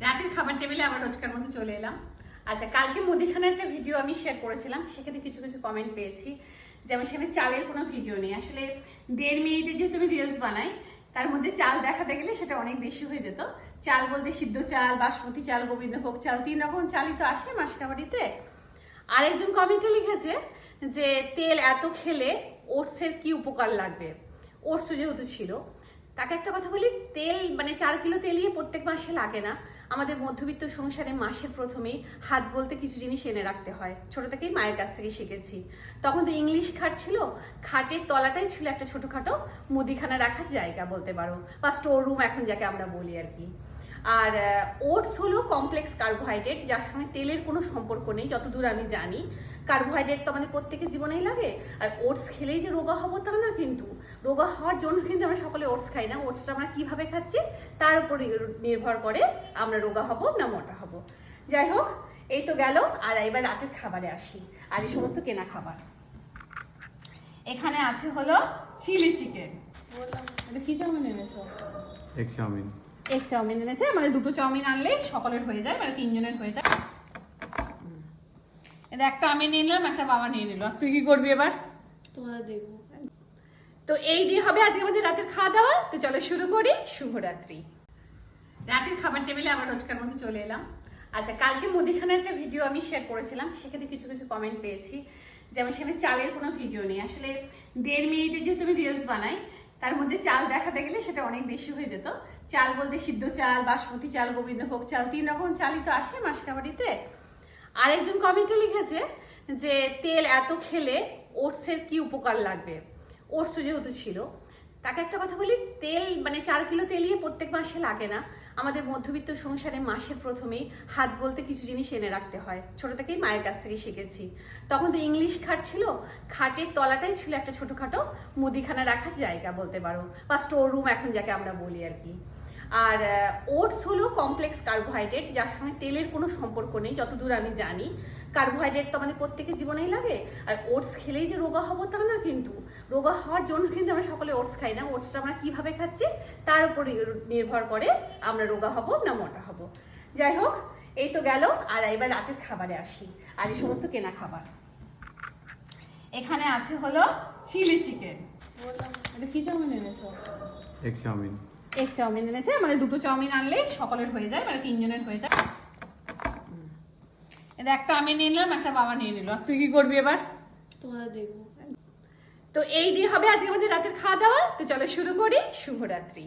রাতের খাবার টেবিলে আবার রোজকার মতো চলে এলাম। আচ্ছা, কালকে মুদিখানার একটা ভিডিও আমি শেয়ার করেছিলাম, সেখানে কিছু কিছু কমেন্ট পেয়েছি। যেমন সেখানে চালের কোনো ভিডিও নেই। আসলে 1.5 মিনিটে যেহেতু আমি রিলস বানাই, তার মধ্যে চাল দেখাতে গেলে সেটা অনেক বেশি হয়ে যেত। চাল বলতে সিদ্ধ চাল, বাসমতি চাল, গোবিন্দভোগ চাল, 3 রকম চালই তো আসে মাসকাবাড়িতে। আরেকজন কমেন্টে লিখেছে যে তেল এত খেলে ওটসের কি উপকার লাগবে। ওটস যেহেতু ছিল, তাকে একটা কথা বলি, তেল মানে 4 কিলো তেলই প্রত্যেক মাসে লাগে না। আমাদের মধ্যবিত্ত সংসারে মাসের প্রথমেই হাত বলতে কিছু জিনিস এনে রাখতে হয়। ছোট থেকেই মায়ের কাছ থেকে শিখেছি। তখন তো ইংলিশ খাট ছিল, খাটের তলাটাই ছিল একটা ছোটখাটো মুদিখানা রাখার জায়গা বলতে পারো, বা স্টোর রুম এখন যাকে আমরা বলি আর কি। আর ওটস হলো কমপ্লেক্স কার্বোহাইড্রেট, যার সঙ্গে তেলের কোনো সম্পর্ক নেই যতদূর আমি জানি। কার্বোহাইড্রেট তো আমাদের প্রত্যেকের জীবনেই লাগে। আর ওটস খেলেই যে রোগা হবো তা না, কিন্তু রোগা হওয়ার জন্য কিন্তু আমরা সকলে ওটস খাই না। ওটসটা আমরা কিভাবে খাচ্ছি তার উপর নির্ভর করে আমরা রোগা হব না মোটা হব। যাই হোক, এই তো গেল। আর এবার রাতের খাবারে আসি, আর এই সমস্ত কেনা খাবার। এখানে আছে হলো চিলি চিকেন। এটা কি চাউমিন এনেছো? Egg chowmein. এগ চাউমিন এনেছে, মানে 2টো চাউমিন আনলে সকলের হয়ে যায়, মানে 3 জনের হয়ে যায়। এটা একটা আমি নিয়ে নিলাম, একটা বাবা নিয়ে নিল। তুই কি করবি এবার? তোমাদের দেখবো। তো এই দিয়ে হবে আজকে আমাদের রাতের খাওয়া দাওয়া। তো চলো শুরু করি। শুভরাত্রি। রাতের খাবার টেবিলে আবার রোজকার মতো চলে এলাম। আচ্ছা, কালকে মুদিখানার একটা ভিডিও আমি শেয়ার করেছিলাম, সেখানে কিছু কিছু কমেন্ট পেয়েছি। যেমন সেখানে চালের কোনো ভিডিও নেই। আসলে 1.5 মিনিটে যেহেতু আমি রিলস বানাই, তার মধ্যে চাল দেখাতে গেলে সেটা অনেক বেশি হয়ে যেত। চাল বলতে সিদ্ধ চাল, বাসমতি চাল, গোবিন্দভোগ চাল, 3 রকম চালই তো আসে মাসকাবাড়িতে। আরেকজন কমেন্টে লিখেছে যে তেল এত খেলে ওটসের কি উপকার লাগবে। ওটস যেহেতু ছিল, তাকে একটা কথা বলি, তেল মানে 4 কিলো তেলই প্রত্যেক মাসে লাগে না। আমাদের মধ্যবিত্ত সংসারে মাসের প্রথমেই হাত বলতে কিছু জিনিস এনে রাখতে হয়। ছোট থেকেই মায়ের কাছ থেকে শিখেছি। তখন তো ইংলিশ খাট ছিল, খাটের তলাটাই ছিল একটা ছোটখাটো মুদিখানা রাখার জায়গা বলতে পারো, বা স্টোর রুম এখন যাকে আমরা বলি আর কি। আর ওটস হলো কমপ্লেক্স কার্বোহাইড্রেট, যার সঙ্গে তেলের কোনো সম্পর্ক নেই যতদূর আমি জানি। কার্বোহাইড্রেট তো আমাদের প্রত্যেকের জীবনেই লাগে। আর ওটস খেলেই যে রোগা হবো তা না, কিন্তু রোগা হওয়ার জন্য কিন্তু আমরা সকলে ওটস খাই না। ওটসটা আমরা কিভাবে খাচ্ছি তার উপর নির্ভর করে আমরা রোগা হব না মোটা হব। যাই হোক, এই তো গেল। আর এবার রাতের খাবারে আসি, আর এই সমস্ত কেনা খাবার। এখানে আছে হলো চিলি চিকেন। এটা কি চাউমিন এনেছো? Egg chowmein. এগ চাউমিন এনেছে, মানে 2টো চাউমিন আনলে সকলের হয়ে যায়, মানে 3 জনের হয়ে যায়। এটা একটা আমি নিয়ে নিলাম, একটা বাবা নিয়ে নিল। তুই কি করবি এবার? তোমাদের দেখবো। তো এই দিয়ে হবে আজকে আমাদের রাতের খাওয়া দাওয়া। তো চলো শুরু করি। শুভরাত্রি।